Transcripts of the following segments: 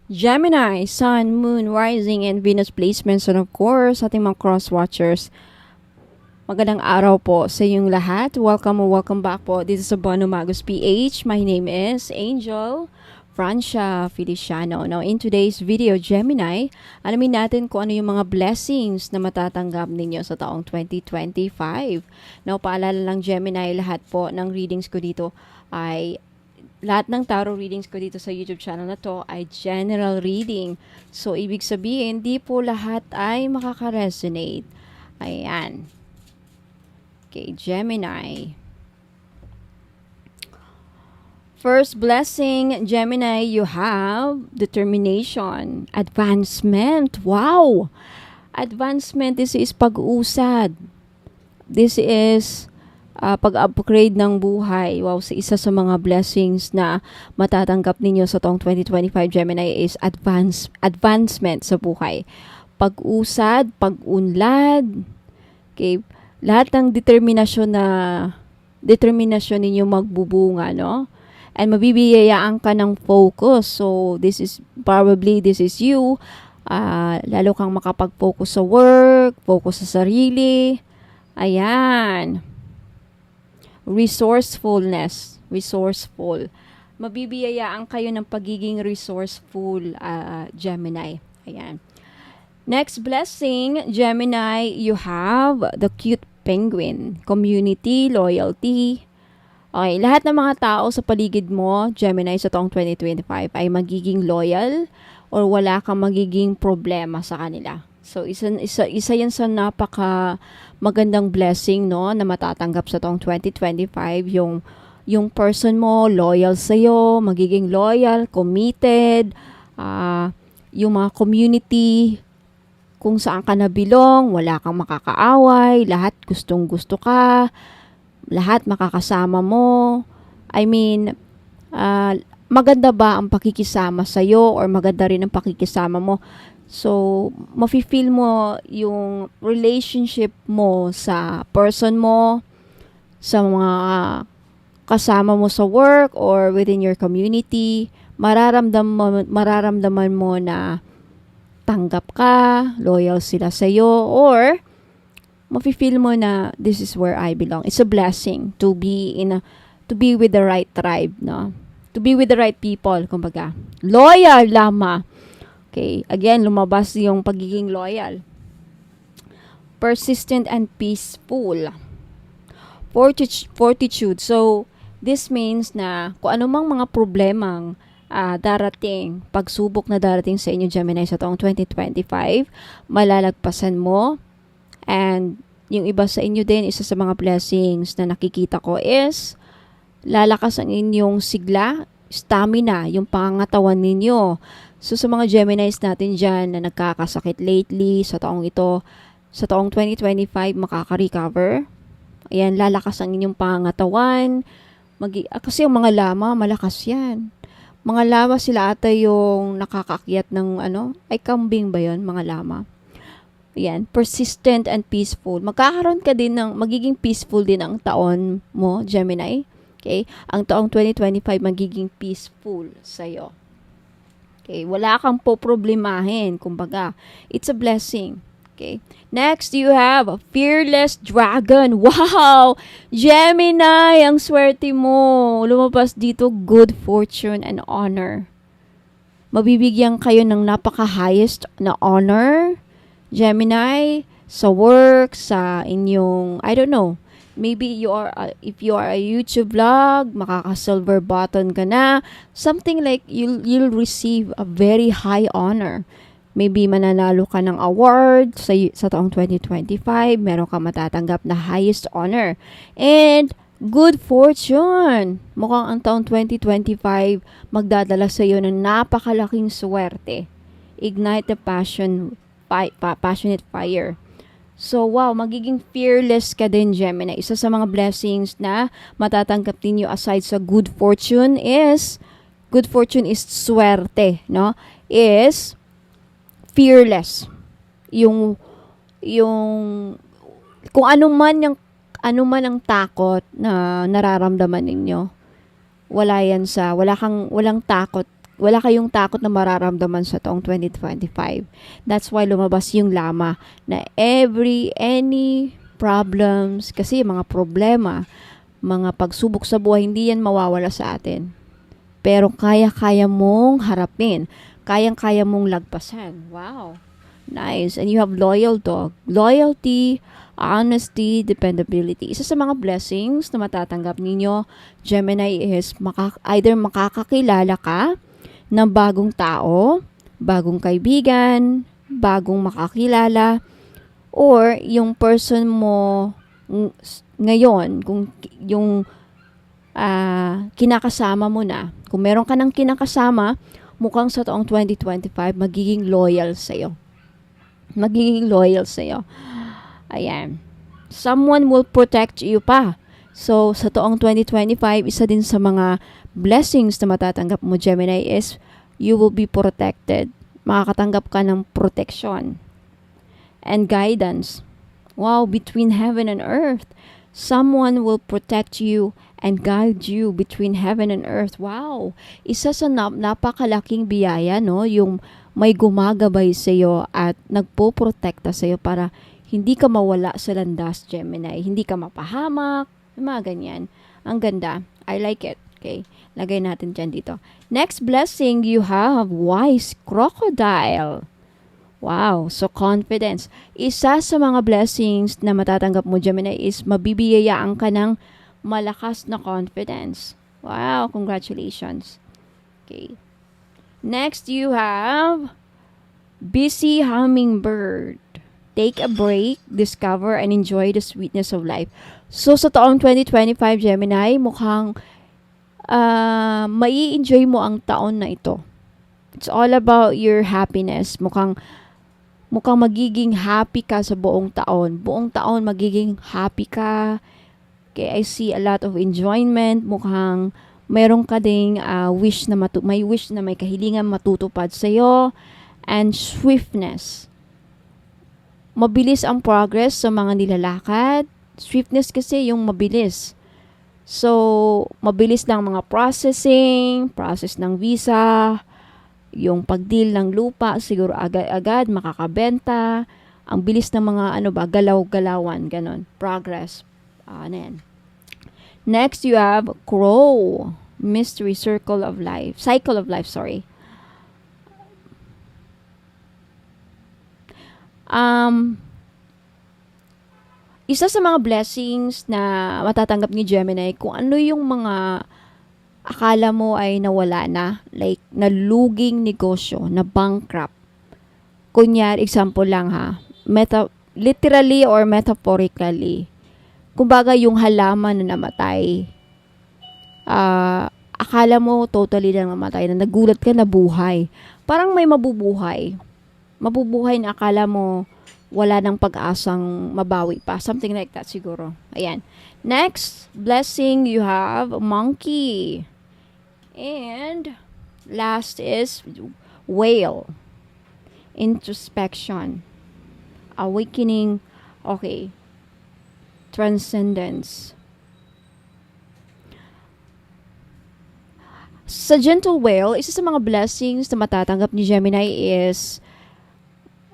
Gemini, Sun, Moon, Rising, and Venus placements, and of course, ating mga cross-watchers. Magandang araw po sa inyong lahat. Welcome or welcome back po. This is Abono Magos PH. My name is Angel Francia Feliciano. Now, in today's video, Gemini, alamin natin kung ano yung mga blessings na matatanggap ninyo sa taong 2025. Now, paalala lang Gemini, lahat po ng readings ko dito ay lahat ng tarot readings ko dito sa YouTube channel na to ay general reading. So, ibig sabihin, di po lahat ay makaka-resonate. Ayan. Okay, Gemini. First blessing, Gemini, you have determination, advancement. Wow! Advancement, this is pag-usad. This is pag-upgrade ng buhay. Wow, isa sa mga blessings na matatanggap ninyo sa taong 2025 Gemini is advancement sa buhay. Pag-usad, pag-unlad. Okay, lahat ng determinasyon ninyo magbubunga, no? And mabibiyayaan ka ng focus. So, this is you. Lalo kang makapag-focus sa work, focus sa sarili. Ayan. Resourceful. Mabibiyayaan kayo ng pagiging resourceful, Gemini. Ayan. Next blessing, Gemini, you have the cute penguin. Community, loyalty. Okay, lahat ng mga tao sa paligid mo, Gemini, sa taong 2025 ay magiging loyal or wala kang magiging problema sa kanila. So, isa yan sa napaka magandang blessing, no, na matatanggap sa taong 2025. Yung person mo, loyal sa'yo, magiging loyal, committed, yung mga community, kung saan ka nabilong, wala kang makakaaway, lahat gustong-gusto ka, lahat makakasama mo. I mean, maganda ba ang pakikisama sa'yo or maganda rin ang pakikisama mo? So, mafe-feel mo yung relationship mo sa person mo, sa mga kasama mo sa work or within your community. Mararamdaman mo na tanggap ka, loyal sila sa'yo, or mafe-feel mo na this is where I belong. It's a blessing to be with the right tribe, no? To be with the right people, kumbaga. Loyal lama. Okay, again, lumabas yung pagiging loyal. Persistent and peaceful. Fortitude. So, this means na kung anumang mga problemang darating, pagsubok na darating sa inyo, Gemini, sa taong 2025, malalagpasan mo. And yung iba sa inyo din, isa sa mga blessings na nakikita ko is lalakas ang inyong sigla, stamina, yung pangangatawan ninyo. So, sa mga Geminis natin dyan na nagkakasakit lately sa taong ito, sa taong 2025, makaka-recover. Ayan, lalakas ang inyong pangangatawan. Kasi yung mga lama, malakas yan. Mga lama, sila ata yung nakakakyat ng kambing ba yun, mga lama. Ayan, persistent and peaceful. Magkakaroon ka din magiging peaceful din ang taon mo, Gemini. Okay? Ang taong 2025 magiging peaceful sa'yo. Okay? Wala kang poproblemahin. Kumbaga, it's a blessing. Okay? Next, you have a fearless dragon. Wow! Gemini, ang swerte mo. Lumabas dito, good fortune and honor. Mabibigyan kayo ng napaka-highest na honor, Gemini, sa work, sa inyong, I don't know, maybe if you are a YouTube vlog, makaka-silver button ka na, something like you'll receive a very high honor. Maybe mananalo ka ng award sa taong 2025, meron ka matatanggap na highest honor. And good fortune. Mukhang ang taong 2025 magdadala sa iyo ng napakalaking swerte. Ignite the passionate fire. So, wow, magiging fearless ka din, Gemini. Isa sa mga blessings na matatanggap ninyo aside sa good fortune is swerte, no? Is fearless. Yung kung ano man ang takot na nararamdaman ninyo, walang takot wala kayong takot na mararamdaman sa taong 2025. That's why lumabas yung lama na any problems, kasi mga problema, mga pagsubok sa buhay, hindi yan mawawala sa atin. Pero kaya-kaya mong harapin. Kayang-kaya mong lagpasan. Wow. Nice. And you have loyalty, honesty, dependability. Isa sa mga blessings na matatanggap ninyo, Gemini, is either makakakilala ka ng bagong tao, bagong kaibigan, bagong makakilala, or yung person mo ngayon, kung yung kinakasama mo na, kung meron ka ng kinakasama, mukhang sa taong 2025, magiging loyal sa'yo. Ayan. Someone will protect you pa. So, sa taong 2025, isa din sa mga blessings na matatanggap mo, Gemini, is you will be protected. Makakatanggap ka ng protection and guidance. Wow, between heaven and earth. Someone will protect you and guide you between heaven and earth. Wow. Isa sa napakalaking biyaya, no? Yung may gumagabay sa iyo at nagpoprotekta sa iyo para hindi ka mawala sa landas, Gemini. Hindi ka mapahamak, mga ganyan. Ang ganda. I like it. Okay, lagay natin dyan dito. Next blessing, you have wise crocodile. Wow, so confidence. Isa sa mga blessings na matatanggap mo, Gemini, is mabibiyayaan ka ng malakas na confidence. Wow, congratulations. Okay. Next, you have busy hummingbird. Take a break, discover, and enjoy the sweetness of life. So, sa taong 2025, Gemini, mukhang mai-enjoy mo ang taon na ito. It's all about your happiness. Mukhang magiging happy ka sa buong taon. Buong taon magiging happy ka. Okay, I see a lot of enjoyment. Mukhang meron ka ding wish na may kahilingan matutupad sa iyo, and swiftness. Mabilis ang progress sa mga nilalakad. Swiftness kasi yung mabilis. So, mabilis lang mga process ng visa, yung pag-deal ng lupa, siguro agad-agad makakabenta. Ang bilis ng mga galaw-galawan, ganon. Progress. Next, you have Crow. Mystery Cycle of Life, sorry. Isa sa mga blessings na matatanggap ni Gemini, kung ano yung mga akala mo ay nawala na, like naluging negosyo, na bankrupt. Kunyari, example lang ha, literally or metaphorically, kumbaga yung halaman na namatay, akala mo totally na namatay, na nagulat ka na buhay. Parang may mabubuhay na akala mo wala nang pag-asang mabawi pa. Something like that siguro. Ayan. Next blessing, you have monkey. And last is whale. Introspection. Awakening. Okay. Transcendence. Sa gentle whale, isa sa mga blessings na matatanggap ni Gemini is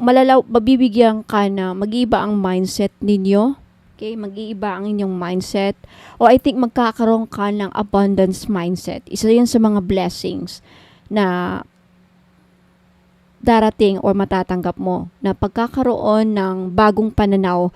mabibigyan ka na mag-iiba ang mindset ninyo. Okay, mag-iiba ang inyong mindset. O I think magkakaroon ka ng abundance mindset. Isa yan sa mga blessings na darating or matatanggap mo, na pagkakaroon ng bagong pananaw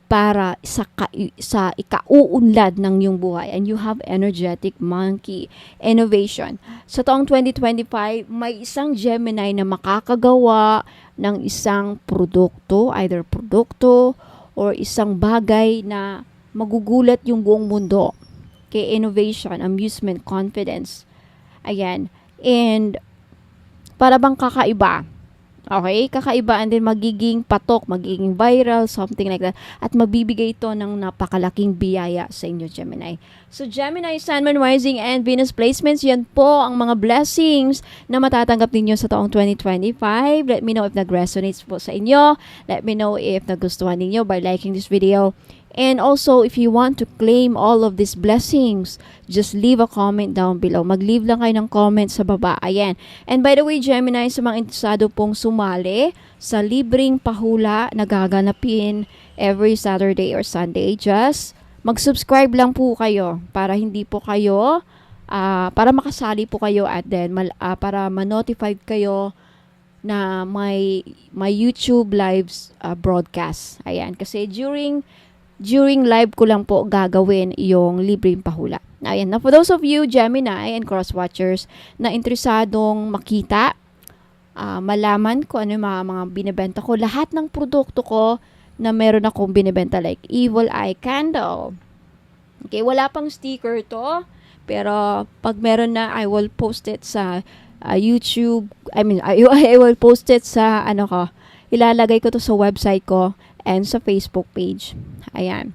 para sa ikauunlad ng iyong buhay. And you have energetic monkey. Innovation. Sa taong 2025, may isang Gemini na makakagawa ng isang produkto, either produkto or isang bagay na magugulat yung buong mundo. Okay, innovation, amusement, confidence. Ayan. And para bang kakaiba. Okay, kakaibaan din, magiging patok, magiging viral, something like that. At mabibigay ito ng napakalaking biyaya sa inyo, Gemini. So, Gemini, Sun, Moon, Rising, and Venus placements, yan po ang mga blessings na matatanggap ninyo sa taong 2025. Let me know if nag-resonates po sa inyo. Let me know if nagustuhan ninyo by liking this video And also, if you want to claim all of these blessings, just leave a comment down below. Mag-leave lang kayo ng comment sa baba. Ayan. And by the way, Gemini, sa mga interesado pong sumali sa libreng pahula na gaganapin every Saturday or Sunday, just mag-subscribe lang po kayo para hindi po kayo, para makasali po kayo at then para ma-notify kayo na may YouTube lives broadcast. Ayan. Kasi during live ko lang po gagawin yung libreng pahula. Ayan. Now, for those of you, Gemini and cross-watchers, na interesadong makita, malaman ko ano yung mga binibenta ko, lahat ng produkto ko na meron akong binibenta, like Evil Eye Candle. Okay, wala pang sticker to, pero pag meron na, I will post it sa YouTube. I will post it sa ilalagay ko to sa website ko and sa Facebook page. Ayan.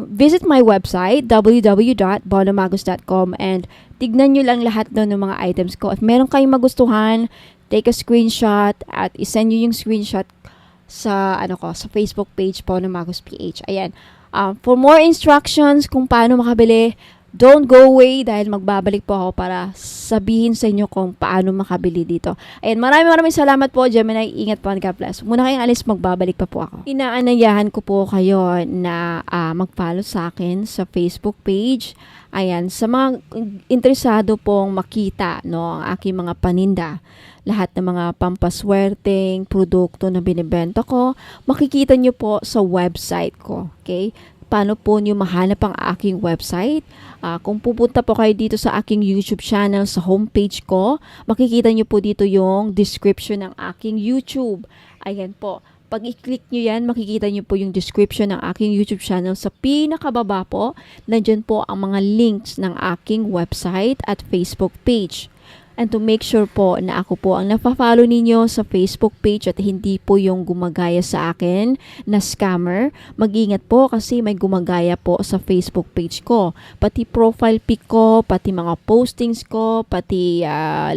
Visit my website, www.bonomagos.com, and tignan nyo lang lahat doon ng mga items ko. If meron kayong magustuhan, take a screenshot at isend nyo yung screenshot sa sa Facebook page Bono Magos PH. Ayan. For more instructions kung paano makabili, don't go away dahil magbabalik po ako para sabihin sa inyo kung paano makabili dito. Ayan, maraming salamat po, Gemini. Ingat po, God bless. Muna kayong alis, magbabalik pa po ako. Inaanayahan ko po kayo na mag-follow sa akin sa Facebook page. Ayan, sa mga interesado pong makita ang aking mga paninda, lahat ng mga pampaswerteng produkto na binibenta ko, makikita nyo po sa website ko. Okay? Paano po nyo mahanap ang aking website? Kung pupunta po kayo dito sa aking YouTube channel, sa homepage ko, makikita nyo po dito yung description ng aking YouTube. Ayan po. Pag i-click nyo yan, makikita nyo po yung description ng aking YouTube channel. Sa pinakababa po, nandyan po ang mga links ng aking website at Facebook page. And to make sure po na ako po ang nafa-follow ninyo sa Facebook page at hindi po yung gumagaya sa akin na scammer, mag-ingat po kasi may gumagaya po sa Facebook page ko. Pati profile pic ko, pati mga postings ko, pati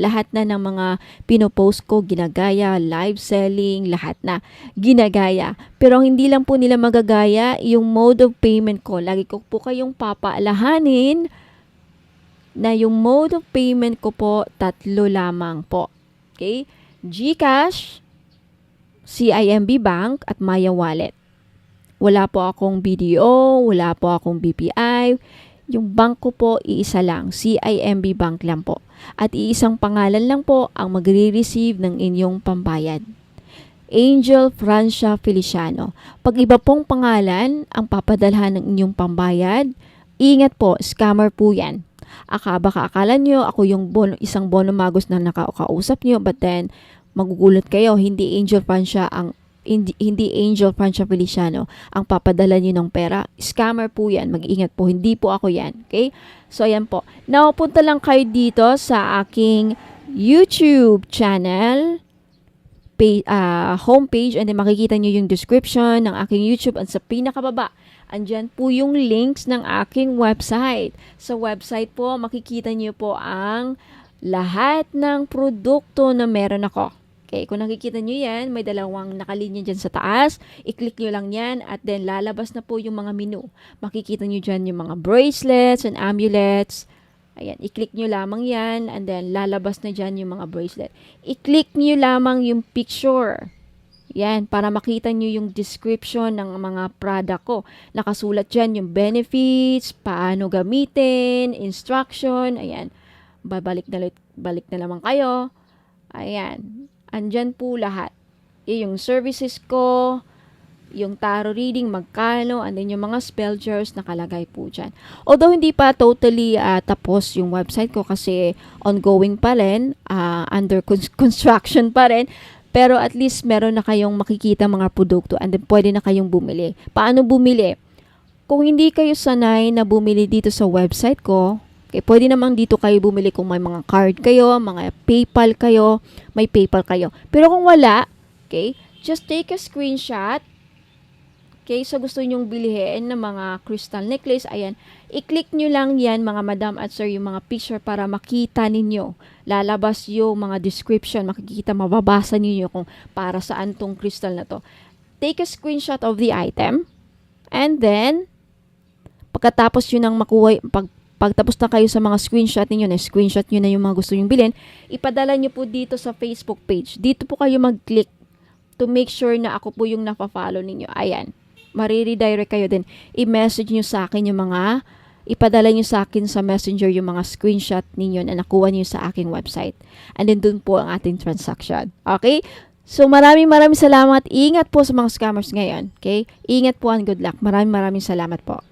lahat na ng mga pinopost ko, ginagaya, live selling, lahat na ginagaya. Pero hindi lang po nila magagaya yung mode of payment ko. Lagi ko po kayong papaalahanin na yung mode of payment ko po, 3 lamang po. Okay? GCash, CIMB Bank, at Maya Wallet. Wala po akong BDO, wala po akong BPI. Yung bank ko po, iisa lang. CIMB Bank lang po. At iisang pangalan lang po ang magre-receive ng inyong pambayad. Angel Francia Feliciano. Pag iba pong pangalan ang papadalhan ng inyong pambayad, ingat po, scammer po yan. Baka akala nyo ako yung isang Bono Magos na nakakausap nyo, but then magugulat kayo, hindi Angel Francia Feliciano ang papadala nyo ng pera. Scammer po yan, mag-ingat po, hindi po ako yan. Okay? So ayan po. Now, punta lang kayo dito sa aking YouTube channel homepage, and then makikita nyo yung description ng aking YouTube, at sa pinakababa andyan po yung links ng aking website. Sa website po, makikita nyo po ang lahat ng produkto na meron ako. Okay, kung nakikita nyo yan, may dalawang nakalinya dyan sa taas. I-click nyo lang yan at then lalabas na po yung mga menu. Makikita nyo dyan yung mga bracelets and amulets. Ayan, i-click nyo lamang yan and then lalabas na dyan yung mga bracelet. I-click nyo lamang yung picture. Yan, para makita nyo yung description ng mga product ko. Nakasulat dyan yung benefits, paano gamitin, instruction, ayan. Balik na naman kayo. Ayan, andyan po lahat. Yung services ko, yung tarot reading, magkano, and then yung mga spell jars nakalagay po dyan. Although hindi pa totally tapos yung website ko kasi ongoing pa rin, under construction pa rin, pero at least meron na kayong makikita mga produkto and then pwede na kayong bumili. Paano bumili? Kung hindi kayo sanay na bumili dito sa website ko, okay, pwede naman dito kayo bumili kung may mga card kayo, mga PayPal kayo, may PayPal kayo. Pero kung wala, okay, just take a screenshot. Okay, so gusto nyong bilhin ng mga crystal necklace, ayan, i-click nyo lang yan mga madam at sir, yung mga picture para makita ninyo. Lalabas yung mga description, makikita, mababasa ninyo kung para saan tong crystal na to. Take a screenshot of the item. And then, pagkatapos yun ang makuha, pagtapos na kayo sa mga screenshot ninyo, na-screenshot nyo na yung mga gusto nyong bilhin, ipadala nyo po dito sa Facebook page. Dito po kayo mag-click to make sure na ako po yung nafa-follow ninyo. Ayan. Mariredirect kayo din. I-message nyo sa akin yung mga, ipadala nyo sa akin sa messenger yung mga screenshot ninyo na nakuha nyo sa aking website. And then dun po ang ating transaction. Okay? So maraming salamat. Ingat po sa mga scammers ngayon. Okay? Ingat po and good luck. Maraming salamat po.